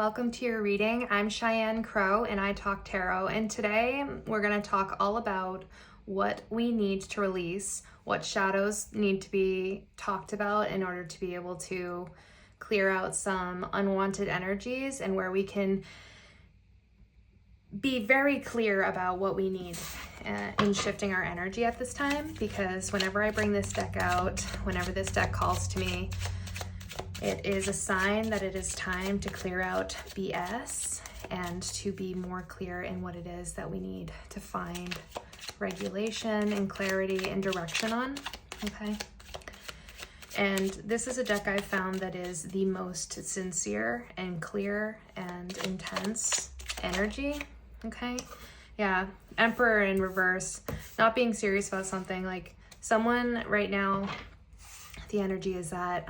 welcome to your reading. I'm Shyann Crow and I talk tarot, and today we're going to talk all about what we need to release, what shadows need to be talked about in order to be able to clear out some unwanted energies, and where we can be very clear about what we need in shifting our energy at this time. Because whenever I bring this deck out, whenever this deck calls to me, it is a sign that it is time to clear out BS and to be more clear in what it is that we need to find regulation and clarity and direction on, okay? And this is a deck I've found that is the most sincere and clear and intense energy, okay? Yeah, Emperor in reverse, not being serious about something. Like someone right now, the energy is that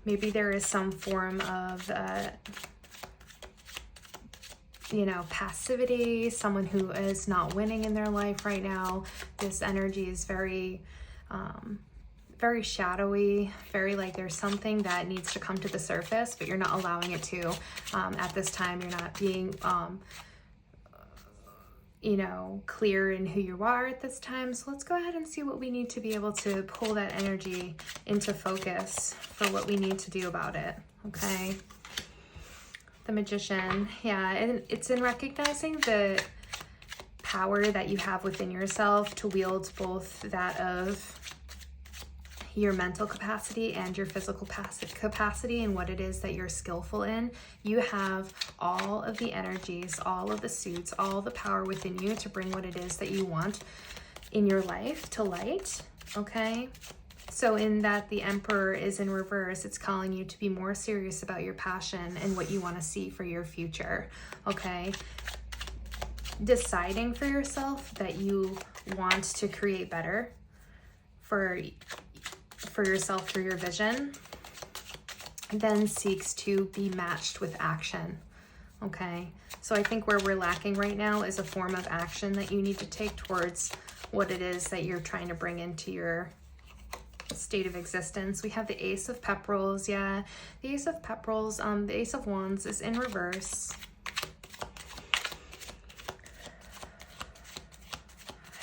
maybe there is some form of, passivity, someone who is not winning in their life right now. This energy is very, very shadowy, very like there's something that needs to come to the surface, but you're not allowing it to. At this time, you're not being, clear in who you are at this time. So let's go ahead and see what we need to be able to pull that energy into focus for what we need to do about it, okay? The Magician, yeah, and it's in recognizing the power that you have within yourself to wield both that of your mental capacity and your physical capacity and what it is that you're skillful in. You have all of the energies, all of the suits, all the power within you to bring what it is that you want in your life to light, okay? So in that the Emperor is in reverse, it's calling you to be more serious about your passion and what you want to see for your future, okay? Deciding for yourself that you want to create better for yourself through your vision, then seeks to be matched with action, okay? So I think where we're lacking right now is a form of action that you need to take towards what it is that you're trying to bring into your state of existence. We have the Ace of Pepperals, yeah. The Ace of Pepperals, the Ace of Wands is in reverse.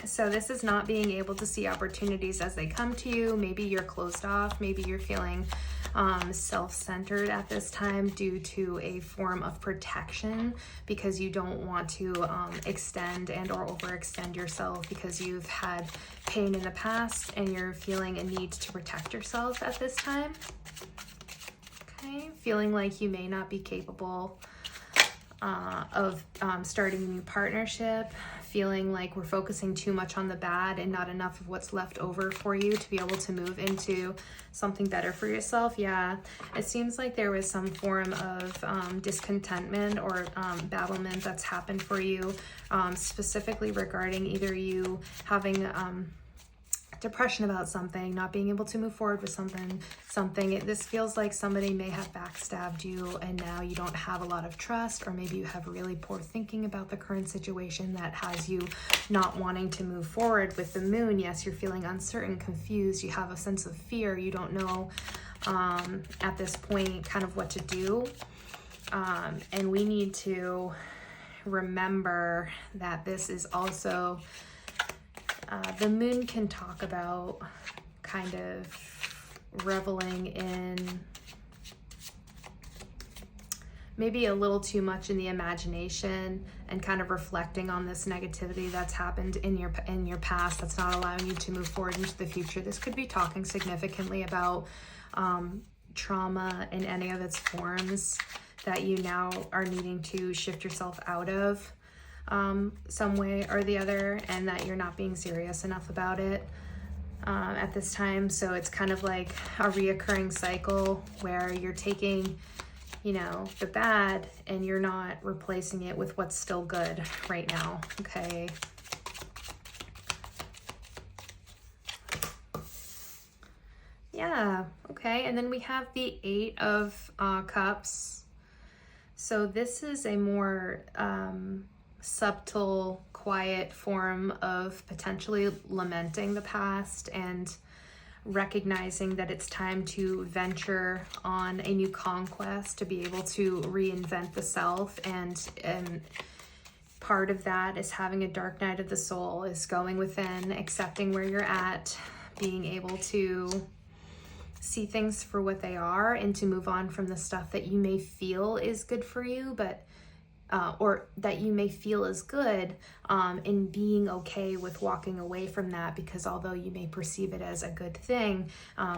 So this is not being able to see opportunities as they come to you. Maybe you're closed off. Maybe you're feeling self-centered at this time due to a form of protection, because you don't want to extend and or overextend yourself because you've had pain in the past and you're feeling a need to protect yourself at this time. Okay, feeling like you may not be capable of starting a new partnership, feeling like we're focusing too much on the bad and not enough of what's left over for you to be able to move into something better for yourself. Yeah, it seems like there was some form of discontentment or battlement that's happened for you, specifically regarding either you having depression about something, not being able to move forward with something. This feels like somebody may have backstabbed you and now you don't have a lot of trust, or maybe you have really poor thinking about the current situation that has you not wanting to move forward. With the Moon, yes, you're feeling uncertain, confused, you have a sense of fear, you don't know at this point kind of what to do. And we need to remember that this is also the Moon can talk about kind of reveling in maybe a little too much in the imagination and kind of reflecting on this negativity that's happened in your past that's not allowing you to move forward into the future. This could be talking significantly about trauma in any of its forms that you now are needing to shift yourself out of some way or the other, and that you're not being serious enough about it at this time. So it's kind of like a reoccurring cycle where you're taking, the bad and you're not replacing it with what's still good right now, okay? Yeah, okay, and then we have the Eight of Cups. So this is a more subtle, quiet form of potentially lamenting the past and recognizing that it's time to venture on a new conquest, to be able to reinvent the self. And part of that is having a dark night of the soul, is going within, accepting where you're at, being able to see things for what they are, and to move on from the stuff that you may feel is good for you, but or that you may feel is good, and being okay with walking away from that, because although you may perceive it as a good thing,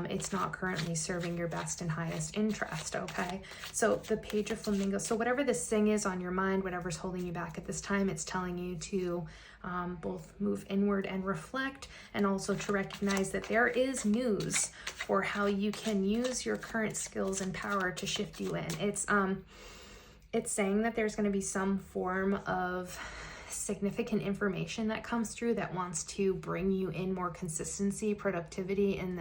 it's not currently serving your best and highest interest, okay? So the Page of Flamingos, so whatever this thing is on your mind, whatever's holding you back at this time, it's telling you to both move inward and reflect, and also to recognize that there is news for how you can use your current skills and power to shift you in. It's saying that there's going to be some form of significant information that comes through that wants to bring you in more consistency, productivity, and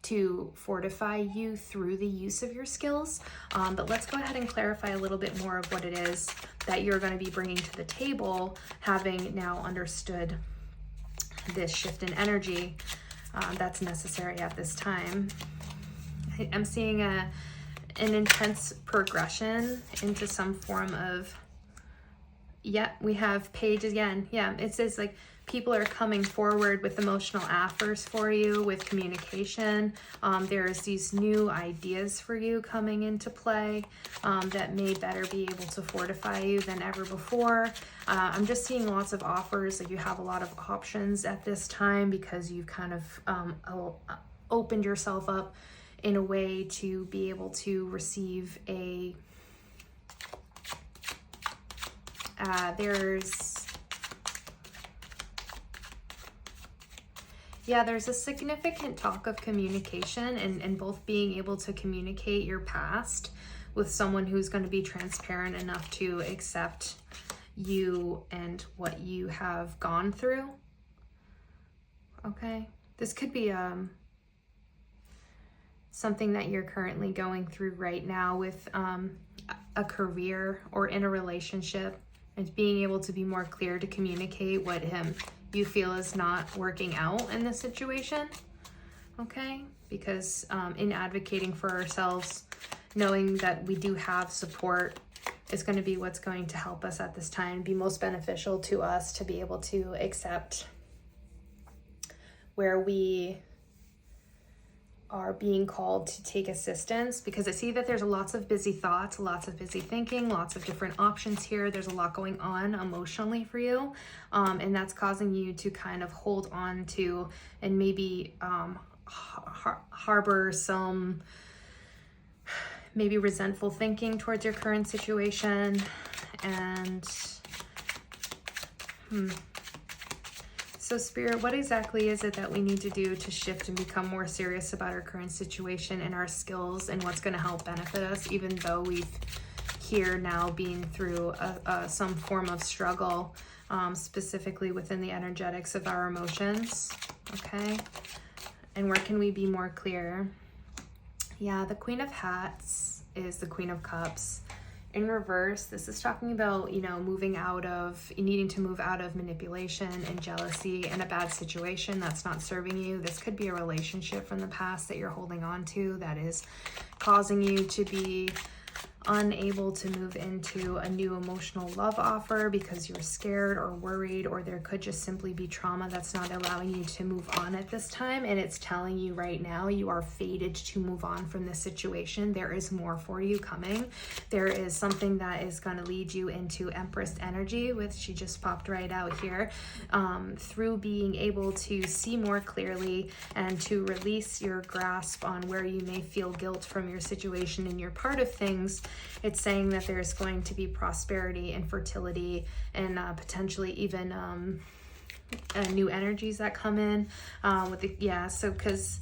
to fortify you through the use of your skills. But let's go ahead and clarify a little bit more of what it is that you're going to be bringing to the table, having now understood this shift in energy that's necessary at this time. I'm seeing an intense progression into some form of, we have Page again. It says like people are coming forward with emotional offers for you, with communication. There's these new ideas for you coming into play that may better be able to fortify you than ever before. I'm just seeing lots of offers, like you have a lot of options at this time, because you've kind of opened yourself up in a way to be able to receive a, there's a significant talk of communication, and both being able to communicate your past with someone who's going to be transparent enough to accept you and what you have gone through. Okay, this could be something that you're currently going through right now with a career or in a relationship, and being able to be more clear to communicate what you feel is not working out in this situation, okay? Because in advocating for ourselves, knowing that we do have support is going to be what's going to help us at this time, be most beneficial to us to be able to accept where we are being called to take assistance, because I see that there's lots of busy thoughts, lots of busy thinking, lots of different options here. There's a lot going on emotionally for you, and that's causing you to kind of hold on to and maybe harbor some maybe resentful thinking towards your current situation. And so Spirit, what exactly is it that we need to do to shift and become more serious about our current situation and our skills, and what's going to help benefit us, even though we've here now been through some form of struggle, specifically within the energetics of our emotions, okay? And where can we be more clear? The Queen of Hats is the Queen of Cups. In reverse, this is talking about, needing to move out of manipulation and jealousy and a bad situation that's not serving you. This could be a relationship from the past that you're holding on to that is causing you to be unable to move into a new emotional love offer because you're scared or worried, or there could just simply be trauma that's not allowing you to move on at this time, and it's telling you right now you are fated to move on from this situation. There is more for you coming. There is something that is going to lead you into Empress energy, which she just popped right out here, through being able to see more clearly and to release your grasp on where you may feel guilt from your situation and your part of things. It's saying that there's going to be prosperity and fertility and potentially even new energies that come in because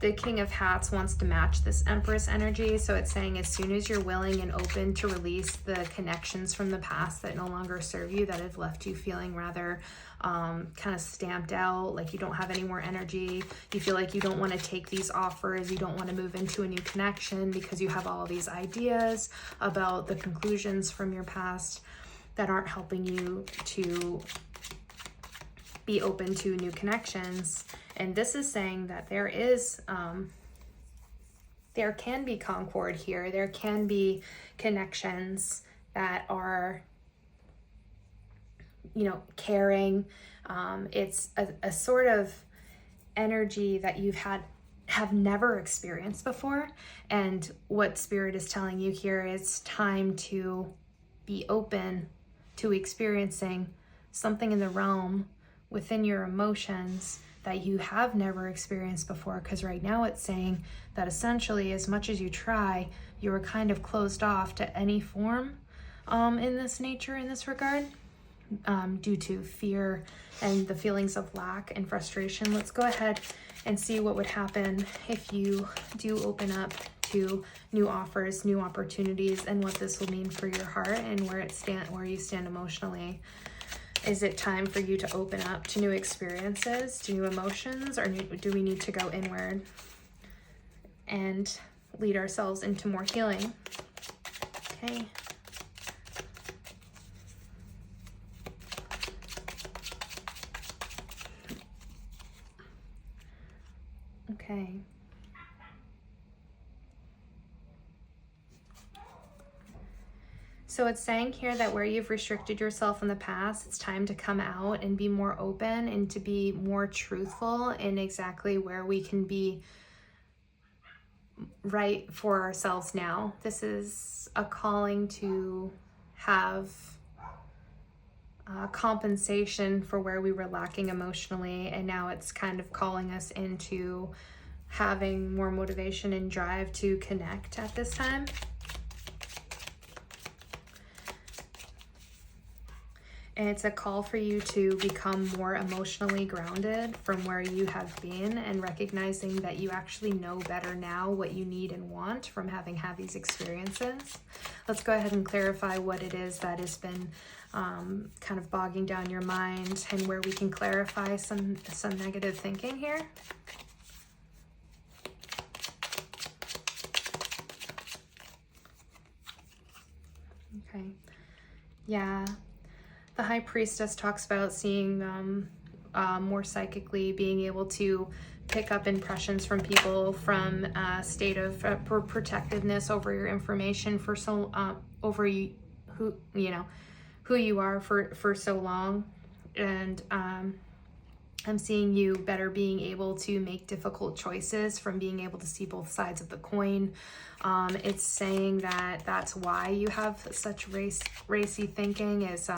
the King of Hats wants to match this Empress energy. So it's saying as soon as you're willing and open to release the connections from the past that no longer serve you, that have left you feeling rather kind of stamped out, like you don't have any more energy, you feel like you don't want to take these offers, you don't want to move into a new connection because you have all these ideas about the conclusions from your past that aren't helping you to be open to new connections. And this is saying that there is, there can be concord here. There can be connections that are, you know, caring. It's a sort of energy that have never experienced before. And what Spirit is telling you here is time to be open to experiencing something in the realm within your emotions that you have never experienced before. Because right now it's saying that essentially, as much as you try, you were kind of closed off to any form in this nature, in this regard, due to fear and the feelings of lack and frustration. Let's go ahead and see what would happen if you do open up to new offers, new opportunities, and what this will mean for your heart and where you stand emotionally. Is it time for you to open up to new experiences, to new emotions, or do we need to go inward and lead ourselves into more healing? Okay. Okay. So it's saying here that where you've restricted yourself in the past, it's time to come out and be more open and to be more truthful in exactly where we can be right for ourselves now. This is a calling to have compensation for where we were lacking emotionally, and now it's kind of calling us into having more motivation and drive to connect at this time. And it's a call for you to become more emotionally grounded from where you have been, and recognizing that you actually know better now what you need and want from having had these experiences. Let's go ahead and clarify what it is that has been kind of bogging down your mind, and where we can clarify some negative thinking here. Okay. Yeah. The High Priestess talks about seeing more psychically, being able to pick up impressions from people from a state of protectiveness over your information for over who you are for so long. And I'm seeing you better being able to make difficult choices from being able to see both sides of the coin. It's saying that that's why you have such racy thinking, is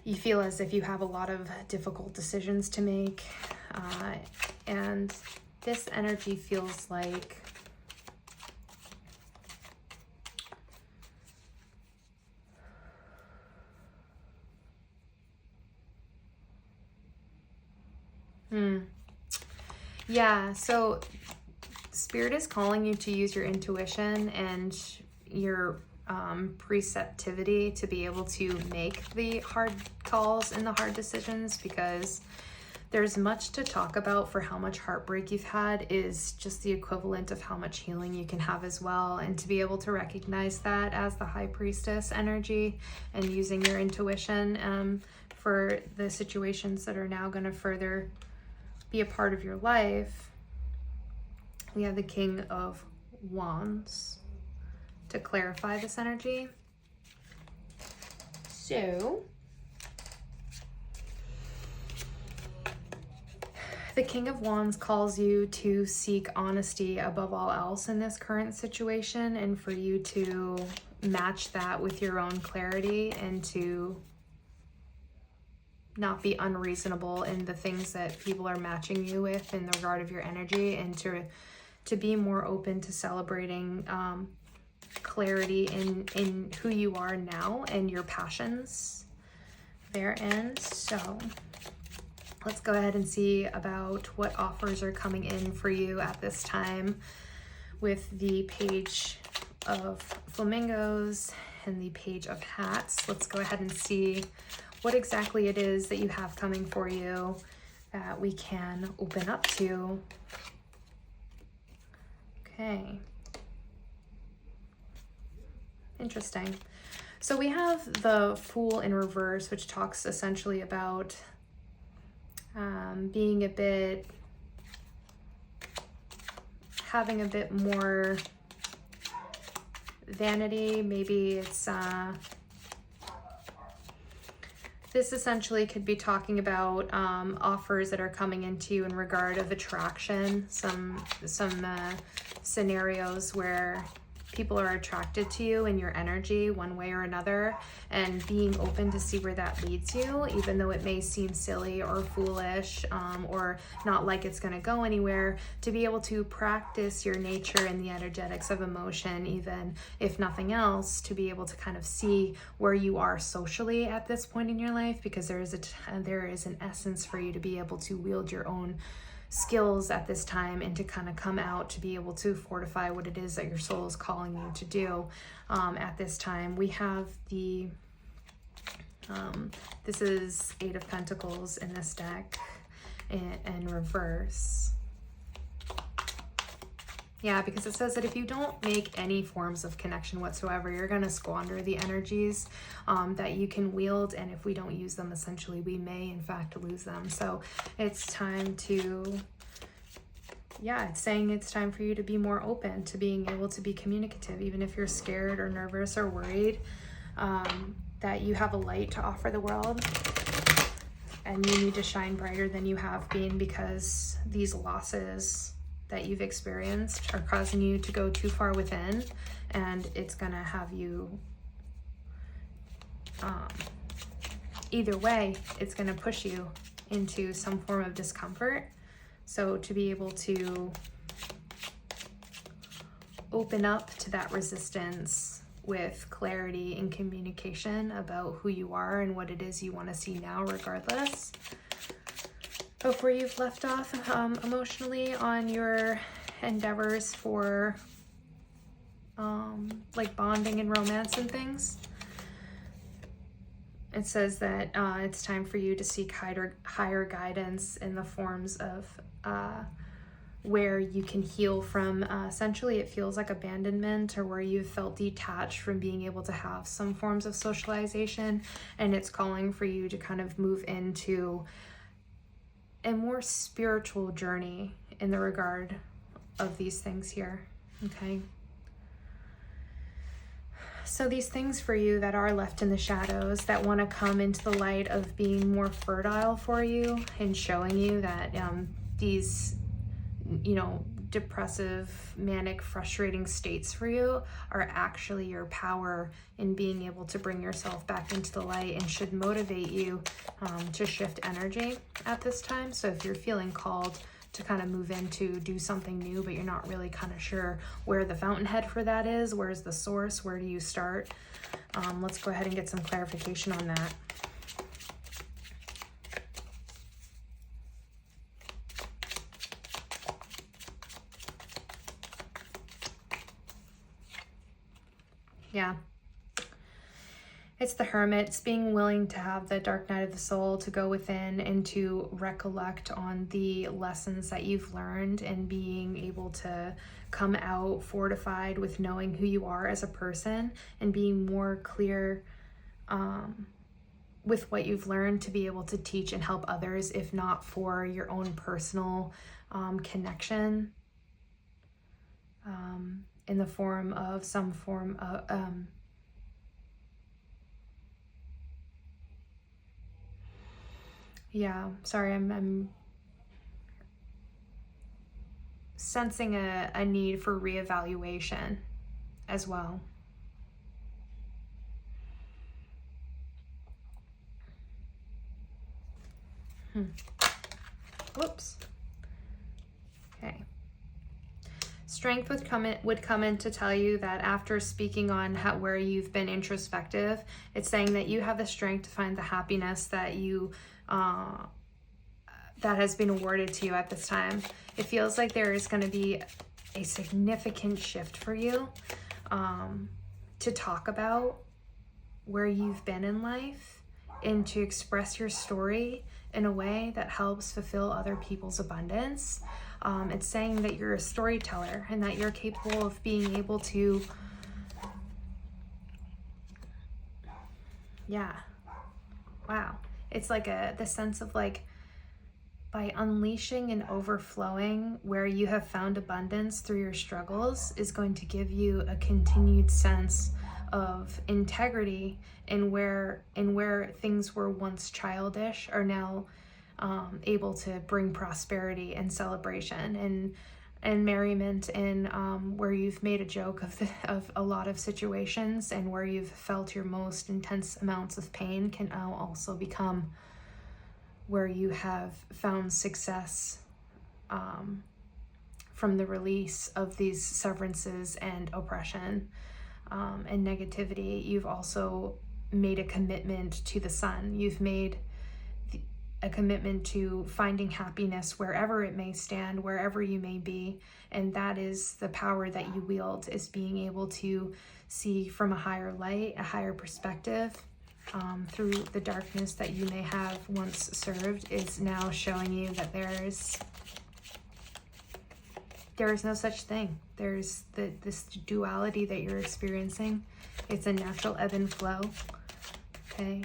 you feel as if you have a lot of difficult decisions to make. And this energy feels like yeah, so Spirit is calling you to use your intuition and your preceptivity to be able to make the hard calls and the hard decisions, because there's much to talk about for how much heartbreak you've had is just the equivalent of how much healing you can have as well. And to be able to recognize that as the High Priestess energy and using your intuition for the situations that are now going to further be a part of your life. We have the King of Wands to clarify this energy. So the King of Wands calls you to seek honesty above all else in this current situation, and for you to match that with your own clarity, and to not be unreasonable in the things that people are matching you with in the regard of your energy, and to be more open to celebrating clarity in who you are now and your passions therein. So let's go ahead and see about what offers are coming in for you at this time with the Page of Flamingos and the Page of Hats. Let's go ahead and see what exactly it is that you have coming for you that we can open up to. Okay. Interesting. So we have the Fool in reverse, which talks essentially about being a bit, having a bit more vanity. Maybe it's, this essentially could be talking about offers that are coming into you in regard of attraction, some scenarios where people are attracted to you and your energy one way or another, and being open to see where that leads you, even though it may seem silly or foolish, or not like it's going to go anywhere, to be able to practice your nature and the energetics of emotion, even if nothing else, to be able to kind of see where you are socially at this point in your life, because there is an essence for you to be able to wield your own skills at this time, and to kind of come out to be able to fortify what it is that your soul is calling you to do at this time. We have the this is 8 of Pentacles in this deck in reverse. Yeah, because it says that if you don't make any forms of connection whatsoever, you're going to squander the energies that you can wield. And if we don't use them, essentially, we may, in fact, lose them. So it's time to, yeah, it's saying it's time for you to be more open to being able to be communicative, even if you're scared or nervous or worried, that you have a light to offer the world. And you need to shine brighter than you have been, because these losses that you've experienced are causing you to go too far within, and it's gonna have you, either way, it's gonna push you into some form of discomfort. So to be able to open up to that resistance with clarity and communication about who you are and what it is you want to see now, regardless of where you've left off emotionally on your endeavors for like bonding and romance and things. It says that it's time for you to seek higher guidance in the forms of where you can heal from, essentially it feels like abandonment, or where you've felt detached from being able to have some forms of socialization, and it's calling for you to kind of move into a more spiritual journey in the regard of these things here, okay? So these things for you that are left in the shadows, that want to come into the light of being more fertile for you and showing you that these, you know, depressive, manic, frustrating states for you are actually your power in being able to bring yourself back into the light, and should motivate you to shift energy at this time. So if you're feeling called to kind of move into do something new, but you're not really kind of sure where the fountainhead for that is, where's the source, where do you start? Let's go ahead and get some clarification on that. Yeah. It's the Hermit. It's being willing to have the dark night of the soul, to go within and to recollect on the lessons that you've learned, and being able to come out fortified with knowing who you are as a person, and being more clear with what you've learned, to be able to teach and help others, if not for your own personal connection, in the form of some form of yeah, sorry, I'm sensing a need for reevaluation as well. Whoops. Okay. Strength would come in to tell you that after speaking on where you've been introspective, it's saying that you have the strength to find the happiness that you that has been awarded to you at this time. It feels like there is going to be a significant shift for you to talk about where you've been in life, and to express your story in a way that helps fulfill other people's abundance. It's saying that you're a storyteller, and that you're capable of being able to, yeah, wow. It's like the sense of like by unleashing and overflowing where you have found abundance through your struggles is going to give you a continued sense of integrity in where things were once childish are now able to bring prosperity and celebration and merriment, and where you've made a joke of a lot of situations, and where you've felt your most intense amounts of pain can now also become where you have found success from the release of these severances and oppression and negativity. You've also made a commitment to the sun. You've made a commitment to finding happiness wherever it may stand, wherever you may be. And that is the power that you wield, is being able to see from a higher light, a higher perspective, through the darkness that you may have once served, is now showing you that there is no such thing. There's this duality that you're experiencing. It's a natural ebb and flow. Okay.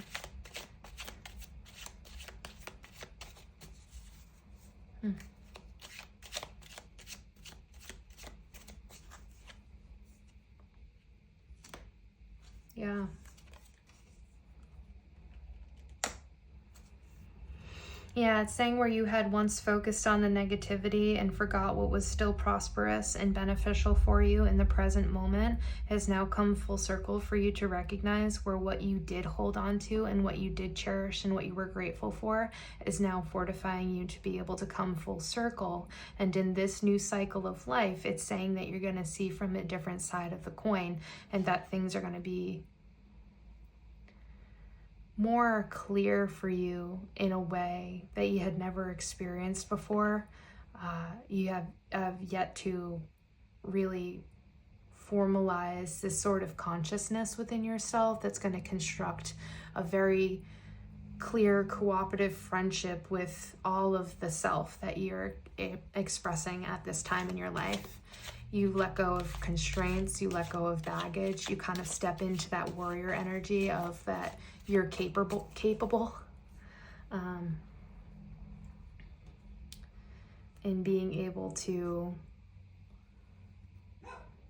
Yeah. Yeah, it's saying where you had once focused on the negativity and forgot what was still prosperous and beneficial for you in the present moment has now come full circle for you to recognize where what you did hold on to and what you did cherish and what you were grateful for is now fortifying you to be able to come full circle. And in this new cycle of life, it's saying that you're going to see from a different side of the coin, and that things are going to be more clear for you in a way that you had never experienced before. You have yet to really formalize this sort of consciousness within yourself that's going to construct a very clear cooperative friendship with all of the self that you're expressing at this time in your life. You let go of constraints, you let go of baggage, you kind of step into that warrior energy of that you're capable, and being able to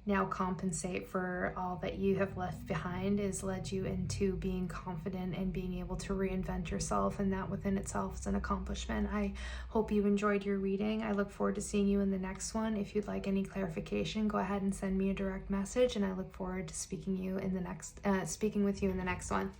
now compensate for all that you have left behind has led you into being confident and being able to reinvent yourself, and that within itself is an accomplishment. I hope you enjoyed your reading. I look forward to seeing you in the next one. If you'd like any clarification, go ahead and send me a direct message, and I look forward to speaking with you in the next one.